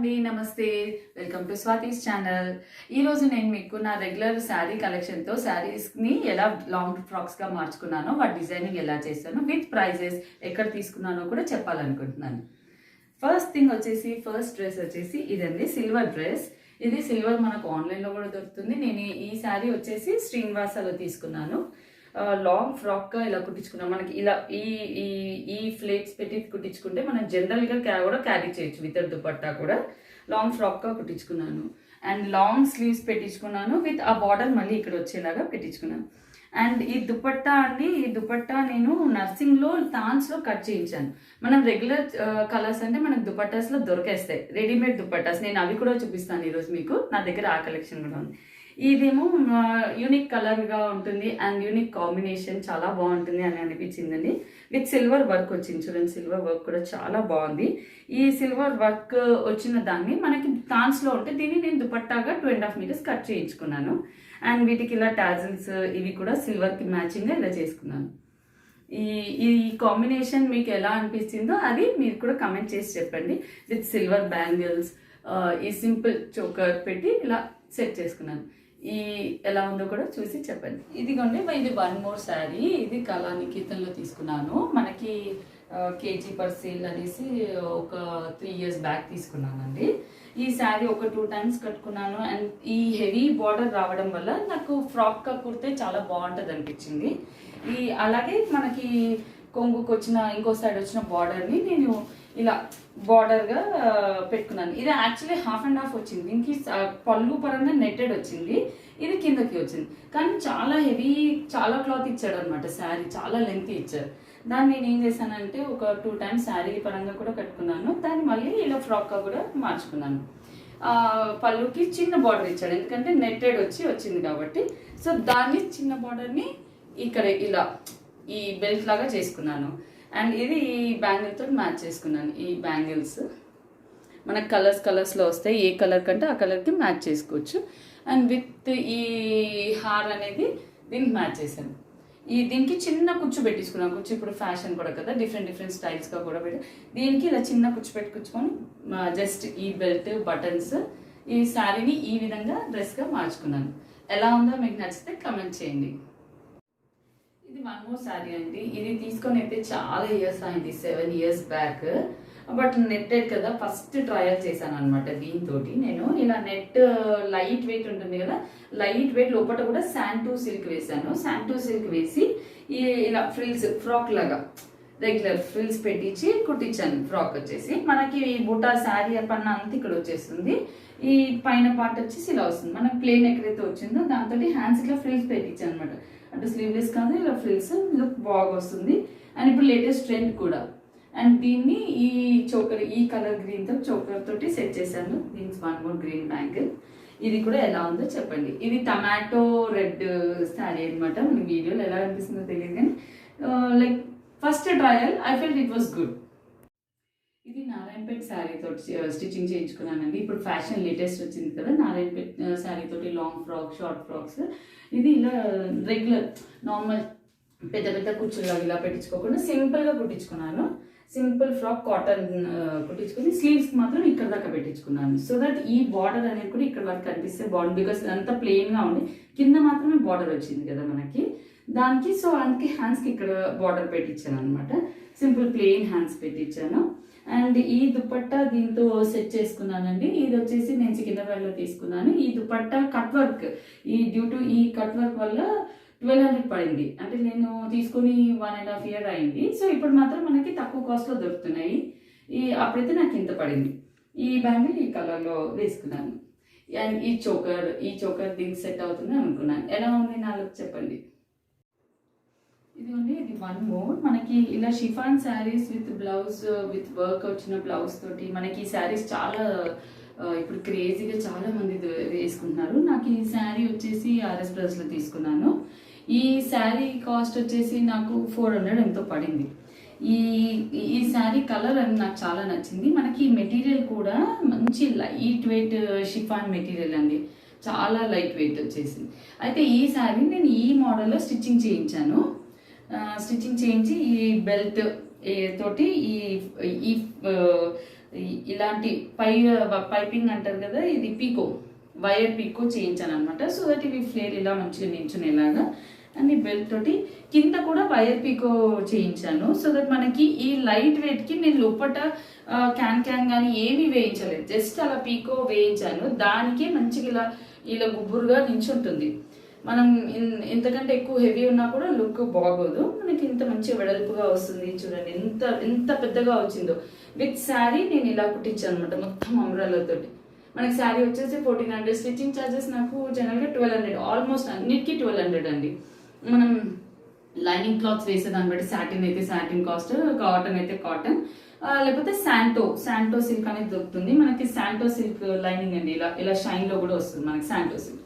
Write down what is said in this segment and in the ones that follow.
అండి నమస్తే welcome to Swathi's channel. ఈరోజు నేను మీకు నా రెగ్యులర్ శారీ కలెక్షన్తో శారీస్ని ఎలా లాంగ్ ఫ్రాక్స్గా మార్చుకున్నానో వాటి డిజైనింగ్ ఎలా చేస్తానో విత్ ప్రైజెస్ ఎక్కడ తీసుకున్నానో కూడా చెప్పాలనుకుంటున్నాను. ఫస్ట్ డ్రెస్ వచ్చేసి ఇదండి, సిల్వర్ డ్రెస్. ఇది సిల్వర్ మనకు ఆన్లైన్లో కూడా దొరుకుతుంది. నేను ఈ శారీ వచ్చేసి శ్రీనివాసలో తీసుకున్నాను. లాంగ్ ఫ్రాక్గా ఇలా కుట్టించుకున్నాం. మనకి ఇలా ఈ ఈ ఈ ఫ్లేట్స్ పెట్టి కుట్టించుకుంటే మనం జనరల్గా కూడా క్యారీ చేయొచ్చు. విత్ దుపట్టా కూడా లాంగ్ ఫ్రాక్గా కుట్టించుకున్నాను. అండ్ లాంగ్ స్లీవ్స్ పెట్టించుకున్నాను విత్ ఆ బార్డర్ మళ్ళీ ఇక్కడ వచ్చేలాగా పెట్టించుకున్నాను. అండ్ ఈ దుపట్టా నేను నర్సింగ్లో తాన్స్లో కట్ చేయించాను. మనం రెగ్యులర్ కలర్స్ అంటే మనకు దుపట్టాస్లో దొరికేస్తాయి, రెడీమేడ్ దుపట్టాస్. నేను అవి కూడా చూపిస్తాను ఈరోజు మీకు. నా దగ్గర ఆ కలెక్షన్ కూడా ఉంది. ఇదేమో యూనిక్ కలర్గా ఉంటుంది అండ్ యూనిక్ కాంబినేషన్ చాలా బాగుంటుంది అని అనిపించిందండి. విత్ సిల్వర్ వర్క్ వచ్చింది, చూడండి సిల్వర్ వర్క్ కూడా చాలా బాగుంది. ఈ సిల్వర్ వర్క్ వచ్చిన దాన్ని మనకి తాన్స్లో ఉంటే దీన్ని నేను దుపట్టాగా 2.5 మీటర్స్ కట్ చేయించుకున్నాను. అండ్ వీటికి ఇలా టాజిల్స్ ఇవి కూడా సిల్వర్కి మ్యాచింగ్గా ఇలా చేసుకున్నాను. ఈ ఈ కాంబినేషన్ మీకు ఎలా అనిపించిందో అది మీరు కూడా కమెంట్ చేసి చెప్పండి. విత్ సిల్వర్ బ్యాంగిల్స్, ఈ సింపుల్ చోకర్ పెట్టి ఇలా సెట్ చేసుకున్నాను. ఈ ఎలా ఉందో కూడా చూసి చెప్పండి. ఇదిగోండి, ఇది వన్ మోర్ శారీ. ఇది కళానికేతన్లో తీసుకున్నాను. మనకి కేజీ పర్ సేల్ అనేసి ఒక 3 years బ్యాక్ తీసుకున్నానండి. ఈ శారీ ఒక 2 times కట్టుకున్నాను. అండ్ ఈ హెవీ బార్డర్ రావడం వల్ల నాకు ఫ్రాక్గా కుడితే చాలా బాగుంటుంది అనిపించింది. అలాగే మనకి కొంగుకు వచ్చిన ఇంకో సైడ్ వచ్చిన బార్డర్ని నేను ఇలా బార్డర్గా పెట్టుకున్నాను. ఇది యాక్చువల్లీ 50/50 వచ్చింది. దీనికి పళ్ళు పరంగా నెట్టెడ్ వచ్చింది, ఇది కిందకి వచ్చింది. కానీ చాలా హెవీ, చాలా క్లాత్ ఇచ్చాడు అనమాట. శారీ చాలా లెంత్ ఇచ్చారు. దాన్ని నేను ఏం చేశానంటే ఒక 2 times శారీ పరంగా కూడా కట్టుకున్నాను. దాన్ని మళ్ళీ ఇలా ఫ్రాక్గా కూడా మార్చుకున్నాను. పళ్ళుకి చిన్న బార్డర్ ఇచ్చాడు, ఎందుకంటే నెట్టెడ్ వచ్చింది కాబట్టి. సో దాన్ని చిన్న బార్డర్ని ఇక్కడ ఇలా ఈ బెల్ట్ లాగా చేసుకున్నాను. అండ్ ఇది ఈ బ్యాంగిల్తో మ్యాచ్ చేసుకున్నాను. ఈ బ్యాంగిల్స్ మనకు కలర్స్లో వస్తాయి. ఏ కలర్ కంటే ఆ కలర్కి మ్యాచ్ చేసుకోవచ్చు. అండ్ విత్ ఈ హార్ అనేది దీనికి మ్యాచ్ చేశాను. దీనికి చిన్న కుచ్చు పెట్టించుకున్నాను. కుచ్చు ఇప్పుడు ఫ్యాషన్ కూడా కదా, డిఫరెంట్ స్టైల్స్గా కూడా పెట్టి దీనికి ఇలా చిన్న కుచ్చు పెట్టుకుని జస్ట్ ఈ బెల్ట్, బటన్స్, ఈ శారీని ఈ విధంగా డ్రెస్గా మార్చుకున్నాను. ఎలా ఉందో మీకు నచ్చితే కమెంట్ చేయండి. ఇది వన్ మోర్ శారీ అండి. ఇది తీసుకొని అయితే చాలా ఇయర్స్ అయింది, 7 years బ్యాక్. బట్ నెట్టెడ్ కదా, ఫస్ట్ ట్రయల్ చేశాను అనమాట. దీంతో నేను ఇలా నెట్ లైట్ వెయిట్ ఉంటుంది కదా, లైట్ వెయిట్ లోపల కూడా శాంటూ సిల్క్ వేసాను. శాంటూ సిల్క్ వేసి ఇలా ఫ్రిల్స్, ఫ్రాక్ లాగా రెగ్యులర్ ఫ్రిల్స్ పెట్టించి కుట్టించాను. ఫ్రాక్ వచ్చేసి మనకి బుటా శారీ పన్న అంతా ఇక్కడ వచ్చేస్తుంది. ఈ పైన పార్ట్ వచ్చేసి ఇలా వస్తుంది. మనకు ప్లేన్ ఎక్కడైతే వచ్చిందో దాంతో హ్యాండ్స్ ఇట్లా ఫ్రిల్స్ పెట్టించాను అనమాట. అంటే స్లీవ్లెస్ కాదు, ఇలా ఫ్రిల్స్ లుక్ బాగా వస్తుంది. అండ్ ఇప్పుడు లేటెస్ట్ ట్రెండ్ కూడా. అండ్ దీన్ని ఈ చోకర్, ఈ కలర్ గ్రీన్తో చోకర్ తోటి సెట్ చేశాను. దీనికి వన్ మోర్ గ్రీన్ బ్యాంగిల్. ఇది కూడా ఎలా ఉందో చెప్పండి. ఇది టమాటో రెడ్ శారీ అనమాట. మన వీడియోలో ఎలా అనిపిస్తుందో తెలియదు కానీ like first trial I felt it was good. ఇది నారాయణపేట్ శారీ తోటి స్టిచ్చింగ్ చేయించుకున్నానండి. ఇప్పుడు ఫ్యాషన్ లేటెస్ట్ వచ్చింది కదా, నారాయణపేట్ శారీ తోటి లాంగ్ ఫ్రాక్, షార్ట్ ఫ్రాక్స్. ఇది ఇలా రెగ్యులర్ నార్మల్ పెద్ద కుర్చీలు ఇలా పెట్టించుకోకుండా సింపుల్గా కుట్టించుకున్నాను. సింపుల్ ఫ్రాక్ కాటన్ కుట్టించుకుని స్లీవ్స్ మాత్రం ఇక్కడ దాకా పెట్టించుకున్నాను. సో దట్ ఈ బార్డర్ అనేది కూడా ఇక్కడ వరకు కనిపిస్తే బాగుంది. బికాస్ ఇదంతా ప్లెయిన్గా ఉంది, కింద మాత్రమే బార్డర్ వచ్చింది కదా మనకి దానికి. సో అందుకే హ్యాండ్స్కి ఇక్కడ బార్డర్ పెట్టించాను అనమాట. సింపుల్ ప్లెయిన్ హ్యాండ్స్ పెట్టించాను. అండ్ ఈ దుపట్టా దీంతో సెట్ చేసుకున్నానండి. ఇది వచ్చేసి నేను సికింద్రాబాద్లో తీసుకున్నాను. ఈ dupatta cut work, due to ఈ కట్ వర్క్ వల్ల 1200 పడింది. అంటే నేను తీసుకుని 1.5 year అయింది. సో ఇప్పుడు మాత్రం మనకి తక్కువ కాస్ట్లో దొరుకుతున్నాయి. అప్పుడైతే నాకు ఇంత పడింది. ఈ బ్యాంగిల్ ఈ కలర్లో వేసుకున్నాను. అండ్ ఈ చోకర్ దీనికి సెట్ అవుతుంది అనుకున్నాను. ఎలా ఉంది నా లుక్ చెప్పండి. ఇది వన్ మోర్. మనకి ఇలా chiffon saris with blouse, with work వచ్చిన బ్లౌజ్ తోటి మనకి ఈ శారీస్ చాలా ఇప్పుడు క్రేజీగా చాలా మంది వేసుకుంటున్నారు. నాకు ఈ శారీ వచ్చేసి RS Brothers తీసుకున్నాను. ఈ శారీ కాస్ట్ వచ్చేసి నాకు 400 ఎంతో పడింది. ఈ శారీ కలర్ అని నాకు చాలా నచ్చింది. మనకి మెటీరియల్ కూడా మంచి లైట్ వెయిట్ షిఫాన్ మెటీరియల్ అండి, చాలా లైట్ వెయిట్ వచ్చేసింది. అయితే ఈ శారీ నేను ఈ మోడల్లో స్టిచ్చింగ్ చేయించాను. స్టిచ్చింగ్ చేయించి ఈ బెల్ట్ తోటి ఈ ఇలాంటి పైపింగ్ అంటారు కదా, ఇది పీకో వైర్ పీకో చేయించాను అనమాట. సో దట్ ఇవి ఫ్లేర్ ఇలా మంచిగా నించునేలాగా. అండ్ ఈ బెల్ట్ తోటి కింద కూడా వైర్ పీకో చేయించాను. సో దట్ మనకి ఈ లైట్ వెయిట్కి నేను లోపట క్యాన్ కానీ ఏమీ వేయించలేదు, జస్ట్ అలా పీకో వేయించాను. దానికే మంచిగా ఇలా ఇలా గుబురుగా నించుంటుంది. మనం ఇంతకంటే ఎక్కువ హెవీ ఉన్నా కూడా లుక్ బాగోదు. మనకి ఇంత మంచిగా వెడల్పుగా వస్తుంది. చూడండి ఎంత ఎంత పెద్దగా వచ్చిందో. విత్ శారీ నేను ఇలా కుట్టించాను అనమాట, మొత్తం అంబ్రెల్లాతోటి. మనకి శారీ వచ్చేసి 1400, స్టిచ్చింగ్ ఛార్జెస్ నాకు జనరల్గా 1200, ఆల్మోస్ట్ అన్నిటికీ 1200 అండి. మనం లైనింగ్ క్లాత్స్ వేసే దాన్ని బట్టి సాటిన్ అయితే సాటిన్ కాస్ట్, కాటన్ అయితే కాటన్, లేకపోతే శాంటో సిల్క్ అనేది దొరుకుతుంది మనకి. శాంటో సిల్క్ లైనింగ్ అండి, ఇలా ఇలా షైన్లో కూడా వస్తుంది మనకి శాంటో సిల్క్.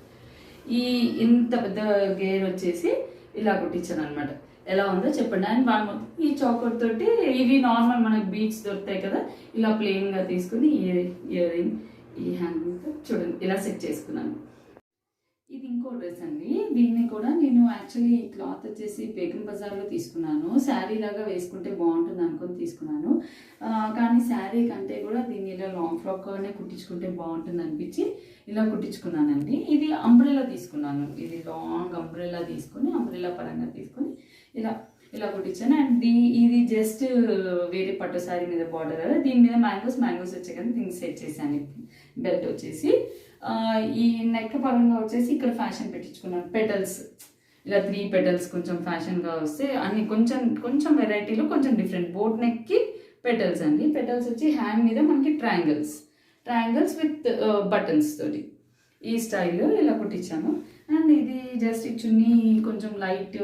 ఈ ఇంత పెద్ద గేర్ వచ్చేసి ఇలా కుట్టించాను అనమాట. ఎలా ఉందో చెప్పండి. అండ్ ఈ చాకర్ తోటి ఇవి నార్మల్ మనకి బీడ్స్ దొరుకుతాయి కదా, ఇలా ప్లెయిన్గా తీసుకుని ఇయర్ రింగ్ ఈ హ్యాంగింగ్తో చూడండి ఇలా సెట్ చేసుకున్నాను. ఇది ఇంకో డ్రెస్ అండి. దీన్ని కూడా నేను యాక్చువల్లీ క్లాత్ వచ్చేసి బేగం బజార్లో తీసుకున్నాను. శారీ లాగా వేసుకుంటే బాగుంటుంది అనుకొని తీసుకున్నాను. కానీ శారీ కంటే కూడా దీన్ని ఇలా లాంగ్ ఫ్రాక్నే కుట్టించుకుంటే బాగుంటుంది అనిపించి ఇలా కుట్టించుకున్నానండి. ఇది అంబ్రెల్లా తీసుకున్నాను. ఇది లాంగ్ అంబ్రెల్లా తీసుకొని, అంబ్రెల్లా పరంగా తీసుకొని ఇలా ఇలా కుట్టించాను. అండ్ ఇది జస్ట్ వేరే పట్టు శారీ మీద బార్డర్, దీని మీద మ్యాంగోస్ వచ్చాయి కానీ దీనికి సెట్ చేశాను. బెల్ట్ వచ్చేసి ఈ నెక్ పరంగా వచ్చేసి ఇక్కడ ఫ్యాషన్ పెట్టించుకున్నాను. పెటల్స్ ఇలా 3 పెటల్స్ కొంచెం ఫ్యాషన్గా వస్తే అన్ని కొంచెం వెరైటీలో కొంచెం డిఫరెంట్. బోట్ నెక్కి పెటల్స్ అండి. పెటల్స్ వచ్చి హ్యాండ్ మీద మనకి ట్రయాంగిల్స్ విత్ బటన్స్ తోటి ఈ స్టైల్లో ఇలా కుట్టించాను. అండ్ ఇది జస్ట్ ఈ చున్నీ కొంచెం లైట్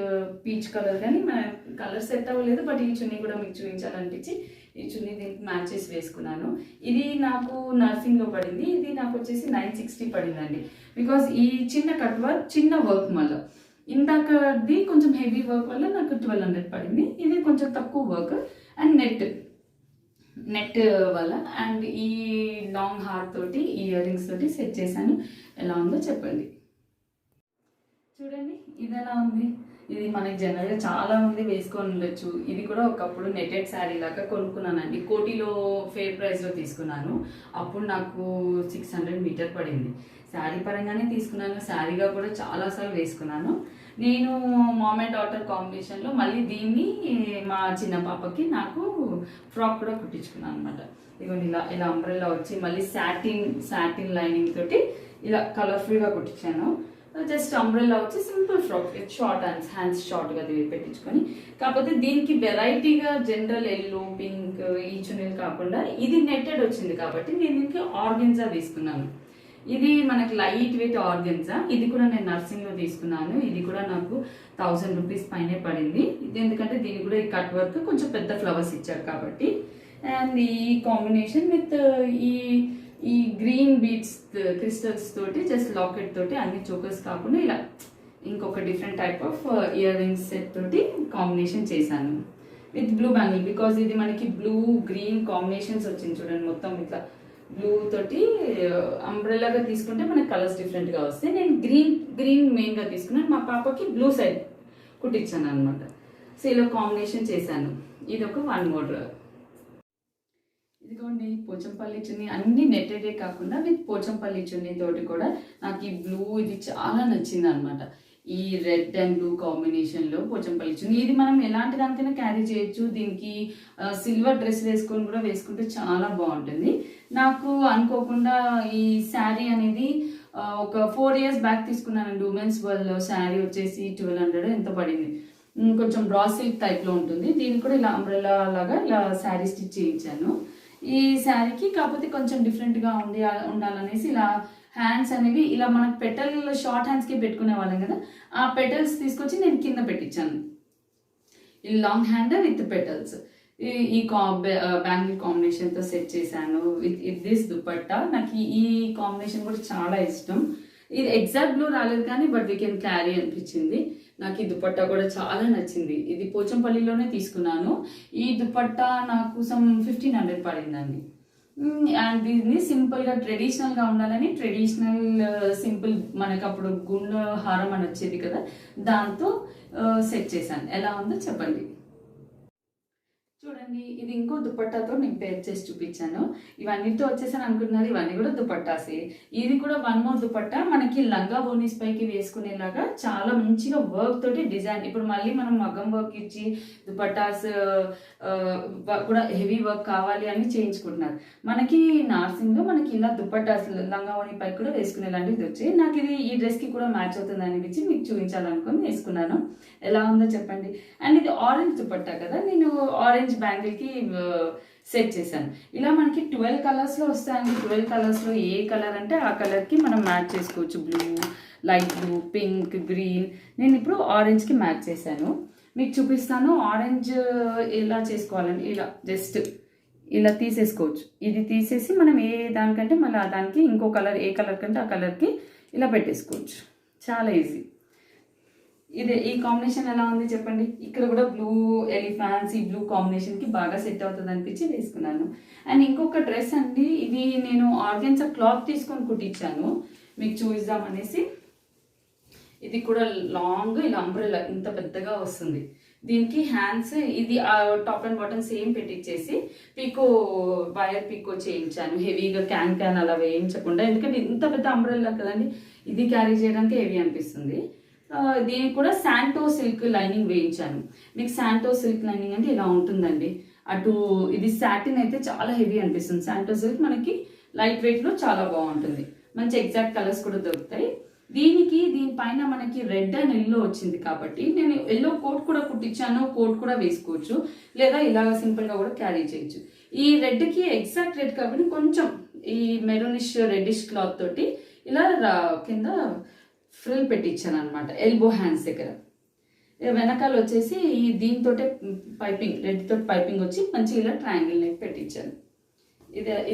పీచ్ కలర్, కానీ మన కలర్ సెట్ అవ్వలేదు. బట్ ఈ చున్నీ కూడా మీకు చూపించాలనిపించి ఈ చున్నీ దీనికి మ్యాచ్ చేసి వేసుకున్నాను. ఇది నాకు నర్సింగ్లో పడింది. ఇది నాకు వచ్చేసి 960 పడిందండి. బికాజ్ ఈ చిన్న కట్ వర్క్, చిన్న వర్క్ వల్ల, ఇందాకది కొంచెం హెవీ వర్క్ వల్ల నాకు 1200 పడింది. ఇది కొంచెం తక్కువ వర్క్ అండ్ నెట్ వల్ల. అండ్ ఈ లాంగ్ హార్ తోటి ఇయర్ రింగ్స్ తోటి సెట్ చేశాను. ఎలా ఉందో చెప్పండి. చూడండి ఇది ఎలా ఉంది. ఇది మనకి జనరల్గా చాలా మంది వేసుకొని ఉండొచ్చు. ఇది కూడా ఒకప్పుడు నెటెడ్ శారీ లాగా కొనుక్కున్నానండి. కోటిలో ఫేర్ ప్రైస్లో తీసుకున్నాను. అప్పుడు నాకు 600 మీటర్ పడింది. శారీ పరంగానే తీసుకున్నాను, శారీగా కూడా చాలాసార్లు వేసుకున్నాను. నేను మామ్ అండ్ డాటర్ కాంబినేషన్లో మళ్ళీ దీన్ని మా చిన్న పాపకి నాకు ఫ్రాక్ కూడా కుట్టించుకున్నాను అనమాట. ఇదిగోండి ఇలా అంబ్రెల్లా వచ్చి మళ్ళీ సాటిన్ లైనింగ్ తోటి ఇలా కలర్ఫుల్గా కుట్టించాను. జస్ట్ అంబ్రెల్లా వచ్చి సింపుల్ ఫ్రాక్, షార్ట్ హ్యాండ్స్ షార్ట్గా పెట్టించుకొని. కాకపోతే దీనికి వెరైటీగా జనరల్ ఎల్లో, పింక్ ఈ చున్నీలు కాకుండా ఇది నెట్టెడ్ వచ్చింది కాబట్టి నేను దీనికి ఆర్గెన్జా తీసుకున్నాను. ఇది మనకి లైట్ వెయిట్ ఆర్గెన్జా. ఇది కూడా నేను నర్సింగ్లో తీసుకున్నాను. ఇది కూడా నాకు 1000 రూపీస్ పైనే పడింది. ఇది ఎందుకంటే దీనికి కూడా ఈ కట్ వర్క్ కొంచెం పెద్ద ఫ్లవర్స్ ఇచ్చారు కాబట్టి. అండ్ ఈ కాంబినేషన్ విత్ ఈ గ్రీన్ బీడ్స్ క్రిస్టల్స్ తోటి జస్ట్ లాకెట్ తోటి, అన్ని చోకర్స్ కాకుండా ఇలా ఇంకొక different type of ear rings set తోటి కాంబినేషన్ చేశాను విత్ బ్లూ బ్యాంగిల్. బికాజ్ ఇది మనకి బ్లూ గ్రీన్ కాంబినేషన్స్ వచ్చింది చూడండి. మొత్తం ఇట్లా బ్లూ తోటి అంబ్రెల్లాగా తీసుకుంటే మనకి కలర్స్ డిఫరెంట్గా వస్తాయి. నేను గ్రీన్ మెయిన్గా తీసుకున్నాను. మా పాపకి బ్లూ సైడ్ కుట్టించాను అనమాట. సో ఇలా కాంబినేషన్ చేశాను. ఇది ఒక 1 మోర్. ఇదిగోండి పోచంపల్లి చున్నీ, అన్ని నెట్టెడే కాకుండా విత్ పోచంపల్లి చున్నీ తోటి కూడా నాకు ఈ బ్లూ ఇది చాలా నచ్చింది అనమాట. ఈ రెడ్ అండ్ బ్లూ కాంబినేషన్లో పోచంపల్లి చున్నీ. ఇది మనం ఎలాంటి దానికైనా క్యారీ చేయొచ్చు. దీనికి సిల్వర్ డ్రెస్ వేసుకొని కూడా వేసుకుంటే చాలా బాగుంటుంది. నాకు అనుకోకుండా ఈ శారీ అనేది ఒక 4 years బ్యాక్ తీసుకున్నానండి. ఉమెన్స్ వరల్డ్లో శారీ వచ్చేసి 1200 ఎంత పడింది. కొంచెం బ్రా సిల్క్ టైప్లో ఉంటుంది. దీనికి కూడా ఇలా అంబ్రెల్లా లాగా ఇలా శారీ స్టిచ్ చేయించాను ఈ శారీకి. కాకపోతే కొంచెం డిఫరెంట్గా ఉండాలనేసి ఇలా హ్యాండ్స్ అనేవి ఇలా మనకు పెటల్ షార్ట్ హ్యాండ్స్కి పెట్టుకునే వాళ్ళం కదా, ఆ పెటల్స్ తీసుకొచ్చి నేను కింద పెట్టించాను. ఈ లాంగ్ హ్యాండ్ విత్ పెటల్స్ ఈ బ్యాంగిల్ కాంబినేషన్తో సెట్ చేశాను విత్ దిస్ దుపట్టా. నాకు ఈ కాంబినేషన్ కూడా చాలా ఇష్టం. ఇది ఎగ్జాక్ట్ బ్లూ రాలేదు కానీ బట్ వీ కెన్ క్యారీ అనిపించింది. నాకు ఈ దుపట్టా కూడా చాలా నచ్చింది. ఇది పోచంపల్లిలోనే తీసుకున్నాను. ఈ దుపట్టా నాకు 1500 పడిందండి. అండ్ దీన్ని సింపుల్గా ట్రెడిషనల్గా ఉండాలని ట్రెడిషనల్ సింపుల్ మనకు అప్పుడు గుండ హారం అని వచ్చేది కదా, దాంతో సెట్ చేశాను. ఎలా ఉందో చెప్పండి. చూడండి, ఇది ఇంకో దుపట్టాతో నేను పేర్ చేసి చూపించాను. ఇవన్నిటితో వచ్చేసాను అనుకుంటున్నారు, ఇవన్నీ కూడా దుపట్టాసే. ఇది కూడా వన్ మోర్ దుపట్టా, మనకి లంగా బోనీస్ పైకి వేసుకునేలాగా చాలా మంచిగా వర్క్ తోటి డిజైన్. ఇప్పుడు మళ్ళీ మనం మగ్గం వర్క్ ఇచ్చి దుపట్టాస్ కూడా హెవీ వర్క్ కావాలి అని చేయించుకుంటున్నారు. మనకి నార్సింగ్లో మనకి ఇలా దుపట్టాస్ లంగా బోనీ పైకి కూడా వేసుకునేలాంటివి వచ్చాయి. నాకు ఇది ఈ డ్రెస్కి కూడా మ్యాచ్ అవుతుంది అనిపించి మీకు చూపించాలనుకుని వేసుకున్నాను. ఎలా ఉందో చెప్పండి. అండ్ ఇది ఆరెంజ్ దుపట్టా కదా, నేను ఆరెంజ్ బ్యాంగిల్కి సెట్ చేశాను. ఇలా మనకి 12 కలర్స్లో వస్తాయండి. 12 కలర్స్లో ఏ కలర్ అంటే ఆ కలర్కి మనం మ్యాచ్ చేసుకోవచ్చు. Blue, light blue, pink, green. నేను ఇప్పుడు ఆరెంజ్కి మ్యాచ్ చేశాను, మీకు చూపిస్తాను. ఆరెంజ్ ఎలా చేసుకోవాలని ఇలా జస్ట్ ఇలా తీసేసుకోవచ్చు. ఇది తీసేసి మనం ఏ దానికంటే మళ్ళీ ఆ దానికి ఇంకో కలర్, ఏ కలర్ కంటే ఆ కలర్కి ఇలా పెట్టేసుకోవచ్చు. చాలా ఈజీ. ఇది ఈ కాంబినేషన్ ఎలా ఉంది చెప్పండి. ఇక్కడ కూడా బ్లూ ఎలిఫాన్స్, ఈ బ్లూ కాంబినేషన్కి బాగా సెట్ అవుతుంది అనిపించి వేసుకున్నాను. అండ్ ఇంకొక డ్రెస్ అండి, ఇది నేను ఆర్గెన్జా క్లాత్ తీసుకొని కుట్టించాను, మీకు చూపిద్దామనేసి. ఇది కూడా లాంగ్ ఇలా అంబ్రెల్లా ఇంత పెద్దగా వస్తుంది. దీనికి హ్యాండ్స్ ఇది టాప్ అండ్ బాటమ్ సేమ్ పెట్టించేసి పీకో వైర్ పీకో చేయించాను. హెవీగా క్యాన్ అలా వేయించకుండా, ఎందుకంటే ఇంత పెద్ద అంబ్రెల్లా కదండి, ఇది క్యారీ చేయడానికి హెవీ అనిపిస్తుంది. దీనికి కూడా శాంటో సిల్క్ లైనింగ్ వేయించాను. మీకు శాంటో సిల్క్ లైనింగ్ అంటే ఇలా ఉంటుందండి. అటు ఇది సాటిన్ అయితే చాలా హెవీ అనిపిస్తుంది. శాంటో సిల్క్ మనకి లైట్ వెయిట్లో చాలా బాగుంటుంది. మంచి ఎగ్జాక్ట్ కలర్స్ కూడా దొరుకుతాయి. దీనిపైన మనకి రెడ్ అండ్ ఎల్లో వచ్చింది కాబట్టి నేను ఎల్లో కోట్ కూడా కుట్టించాను. కోట్ కూడా వేసుకోవచ్చు, లేదా ఇలా సింపుల్గా కూడా క్యారీ చేయొచ్చు. ఈ రెడ్కి ఎగ్జాక్ట్ రెడ్ కాబట్టి కొంచెం ఈ మెరూనిష్ రెడ్డిష్ క్లాత్ తోటి ఇలా కింద ఫ్రిల్ పెట్టించాను అనమాట, ఎల్బో హ్యాండ్స్ దగ్గర. వెనకాల వచ్చేసి ఈ దీంతో పైపింగ్, రెడ్ తోటి పైపింగ్ వచ్చి మంచిగా ఇలా ట్రయాంగిల్ నెక్ పెట్టించాను.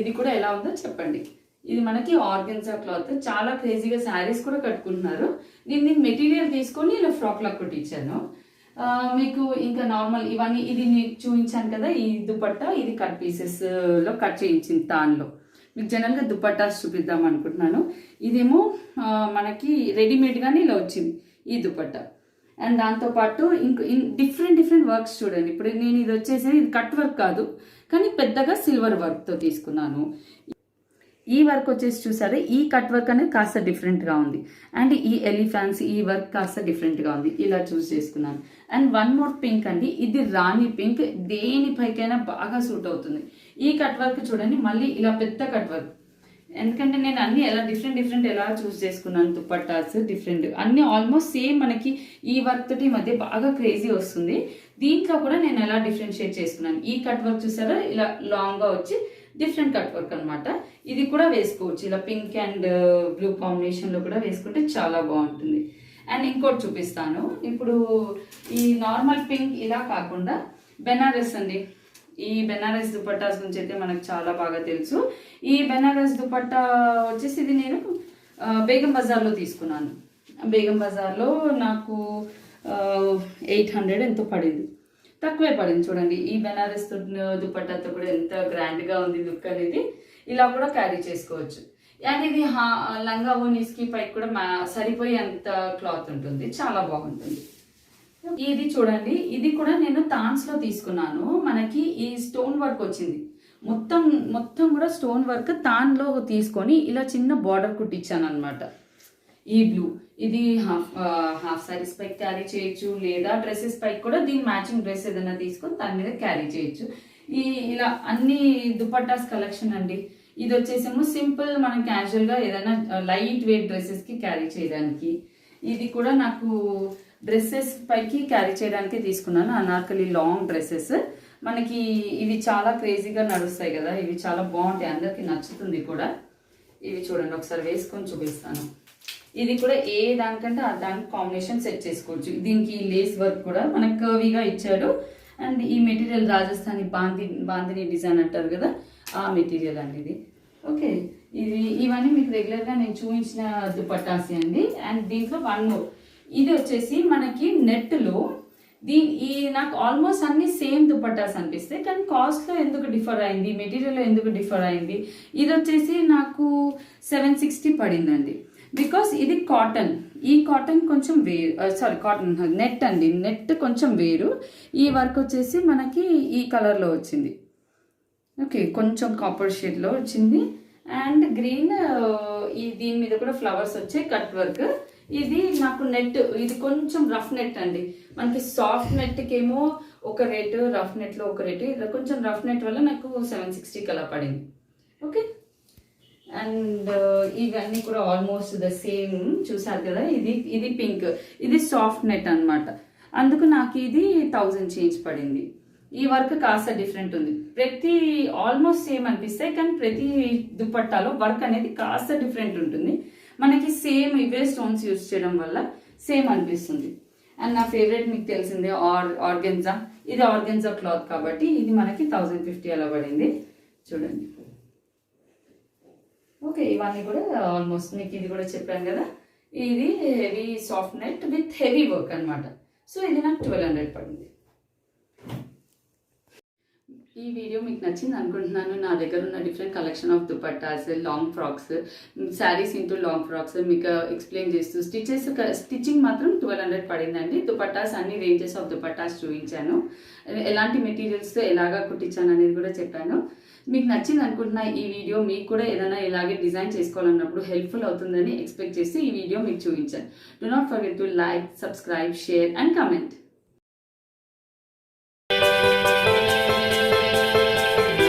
ఇది కూడా ఎలా ఉందో చెప్పండి. ఇది మనకి ఆర్గెన్జా క్లాత్, చాలా క్రేజీగా శారీస్ కూడా కట్టుకుంటున్నారు. దీన్ని మెటీరియల్ తీసుకొని ఇలా ఫ్రాక్ లాగా కుట్టించాను. మీకు ఇంకా నార్మల్ ఇవన్నీ ఇది చూపించాను కదా, ఈ దుపట్టా ఇది కట్ పీసెస్లో కట్ చేయించింది తాన్లో. మీకు జనరల్గా దుపట్టాస్ చూపిద్దాం అనుకుంటున్నాను. ఇదేమో మనకి రెడీమేడ్గానే ఇలా వచ్చింది ఈ దుపట్టా. అండ్ దాంతోపాటు డిఫరెంట్ వర్క్స్ చూడండి. ఇప్పుడు నేను ఇది వచ్చేసి ఇది కట్ వర్క్ కాదు, కానీ పెద్దగా సిల్వర్ వర్క్తో తీసుకున్నాను. ఈ వర్క్ వచ్చేసి చూసారా, ఈ కట్ వర్క్ అనేది కాస్త డిఫరెంట్గా ఉంది. అండ్ ఈ ఎలిఫాన్స్ ఈ వర్క్ కాస్త డిఫరెంట్గా ఉంది, ఇలా చూస్ చేసుకున్నాను. అండ్ వన్ మోర్ పింక్ అండి, ఇది రాణి పింక్, దేనిపైకైనా బాగా సూట్ అవుతుంది. ఈ కట్ వర్క్ చూడండి, మళ్ళీ ఇలా పెద్ద కట్ వర్క్. ఎందుకంటే నేను అన్ని ఎలా డిఫరెంట్ ఎలా చూస్ చేసుకున్నాను. దుపట్టాస్ డిఫరెంట్ అన్ని ఆల్మోస్ట్ సేమ్, మనకి ఈ వర్క్ తోటి మధ్య బాగా క్రేజీ వస్తుంది. దీంట్లో కూడా నేను ఎలా డిఫరెన్షియేట్ చేసుకున్నాను. ఈ కట్ వర్క్ చూసారా, ఇలా లాంగ్గా వచ్చి డిఫరెంట్ కట్ వర్క్ అనమాట. ఇది కూడా వేసుకోవచ్చు, ఇలా పింక్ అండ్ బ్లూ కాంబినేషన్లో కూడా వేసుకుంటే చాలా బాగుంటుంది. అండ్ ఇంకోటి చూపిస్తాను. ఇప్పుడు ఈ నార్మల్ పింక్ ఇలా కాకుండా బెనారస్ అండి, ఈ బెనారస్ దుపట్టాస్ గురించి అయితే మనకు చాలా బాగా తెలుసు. ఈ బెనారస్ దుపట్టా వచ్చేసి ఇది నేను బేగం బజార్లో తీసుకున్నాను. బేగం బజార్లో నాకు 800 ఎంతో పడింది, తక్కువే పడింది. చూడండి, ఈ బెనారస్ దుపట్టాతో కూడా ఎంత గ్రాండ్గా ఉంది లుక్ అనేది. ఇలా కూడా క్యారీ చేసుకోవచ్చు. అండ్ ఇది లంగా ఓనీస్కి పైకి కూడా సరిపోయే అంత క్లాత్ ఉంటుంది, చాలా బాగుంటుంది. ఇది చూడండి, ఇది కూడా నేను తాన్స్లో తీసుకున్నాను. మనకి ఈ స్టోన్ వర్క్ వచ్చింది, మొత్తం కూడా స్టోన్ వర్క్ తాన్లో తీసుకొని ఇలా చిన్న బార్డర్ కుట్టించాను అనమాట. ఈ బ్లూ ఇది హాఫ్ సారీస్ పైకి క్యారీ చేయొచ్చు, లేదా డ్రెస్సెస్ పైకి కూడా దీని మ్యాచింగ్ డ్రెస్ ఏదైనా తీసుకొని దాని మీద క్యారీ చేయొచ్చు. ఇలా అన్ని దుపట్టాస్ కలెక్షన్ అండి. ఇది వచ్చేసేమో సింపుల్, మనం క్యాజువల్గా ఏదైనా లైట్ వెయిట్ డ్రెస్సెస్కి క్యారీ చేయడానికి. ఇది కూడా నాకు డ్రెస్సెస్ పైకి క్యారీ చేయడానికి తీసుకున్నాను, అనార్కలి లాంగ్ డ్రెస్సెస్. మనకి ఇవి చాలా క్రేజీగా నడుస్తాయి కదా, ఇవి చాలా బాగుంటాయి, అందరికి నచ్చుతుంది కూడా. ఇవి చూడండి, ఒకసారి వేసుకొని చూపిస్తాను. ఇది కూడా ఏ దానికంటే దానికి కాంబినేషన్ సెట్ చేసుకోవచ్చు. దీనికి లేస్ వర్క్ కూడా మనకు కర్వీగా ఇచ్చాడు. అండ్ ఈ మెటీరియల్ రాజస్థానీ బాందిని డిజైన్ అంటారు కదా, ఆ మెటీరియల్ అండి ఇది. ఓకే, ఇవన్నీ మీకు రెగ్యులర్గా నేను చూపించిన దుపట్టాసి అండి. అండ్ దీంట్లో వన్ మోర్, ఇది వచ్చేసి మనకి నెట్లో నాకు ఆల్మోస్ట్ అన్ని సేమ్ దుపట్టాస్ అనిపిస్తాయి, కానీ కాస్ట్లో ఎందుకు డిఫర్ అయింది, మెటీరియల్లో ఎందుకు డిఫర్ అయింది. ఇది వచ్చేసి నాకు 760 పడిందండి. బికాస్ ఇది కాటన్, ఈ కాటన్ కొంచెం వేరు, సారీ కాటన్ నెట్ అండి, నెట్ కొంచెం వేరు. ఈ వర్క్ వచ్చేసి మనకి ఈ కలర్లో వచ్చింది. ఓకే, కొంచెం కాపర్ షేడ్లో వచ్చింది. అండ్ గ్రీన్, ఈ దీని మీద కూడా ఫ్లవర్స్ వచ్చాయి, కట్ వర్క్. ఇది నాకు నెట్, ఇది కొంచెం రఫ్ నెట్ అండి. మనకి సాఫ్ట్ నెట్కి ఏమో ఒక రేటు, రఫ్ నెట్లో ఒక రేటు. ఇది కొంచెం రఫ్ నెట్ వల్ల నాకు 760 అలా పడింది. ఓకే, అండ్ ఇవన్నీ కూడా ఆల్మోస్ట్ ద సేమ్, చూసారు కదా. ఇది పింక్, ఇది సాఫ్ట్ నెట్ అనమాట. అందుకు నాకు ఇది 1000 చేంజ్ పడింది. ఈ వర్క్ కాస్త డిఫరెంట్ ఉంది. ప్రతి ఆల్మోస్ట్ సేమ్ అనిపిస్తాయి, కానీ ప్రతి దుపట్టాలో వర్క్ అనేది కాస్త డిఫరెంట్ ఉంటుంది. మనకి సేమ్ ఇవే స్టోన్స్ యూజ్ చేయడం వల్ల సేమ్ అనిపిస్తుంది. అండ్ నా ఫేవరెట్ మీకు తెలిసిందే ఆర్గెన్జా. ఇది ఆర్గెన్జా క్లాత్ కాబట్టి ఇది మనకి 1050 అలా పడింది. చూడండి. ఓకే, ఇవన్నీ కూడా ఆల్మోస్ట్ మీకు ఇది కూడా చెప్పాను కదా, ఇది heavy soft net with heavy work అనమాట. సో ఇది నాకు 1200 పడింది. ఈ వీడియో మీకు నచ్చింది అనుకుంటున్నాను. నా దగ్గర ఉన్న different collection of dupattas, long frocks, saris into long frocks మీకు ఎక్స్ప్లెయిన్ చేస్తూ స్టిచ్చింగ్ మాత్రం 1200 పడిందండి. దుపట్టాస్ అన్ని రేంజెస్ ఆఫ్ దుపట్టాస్ చూపించాను, ఎలాంటి మెటీరియల్స్తో ఎలాగా కుట్టించాను అనేది కూడా చెప్పాను. మీకు నచ్చింది అనుకుంటున్నా ఈ వీడియో. మీకు కూడా ఏదైనా ఇలాగే డిజైన్ చేసుకోవాలన్నప్పుడు హెల్ప్ఫుల్ అవుతుందని ఎక్స్పెక్ట్ చేసి ఈ వీడియో మీకు చూపించాను. Do not forget to like, subscribe, share and comment.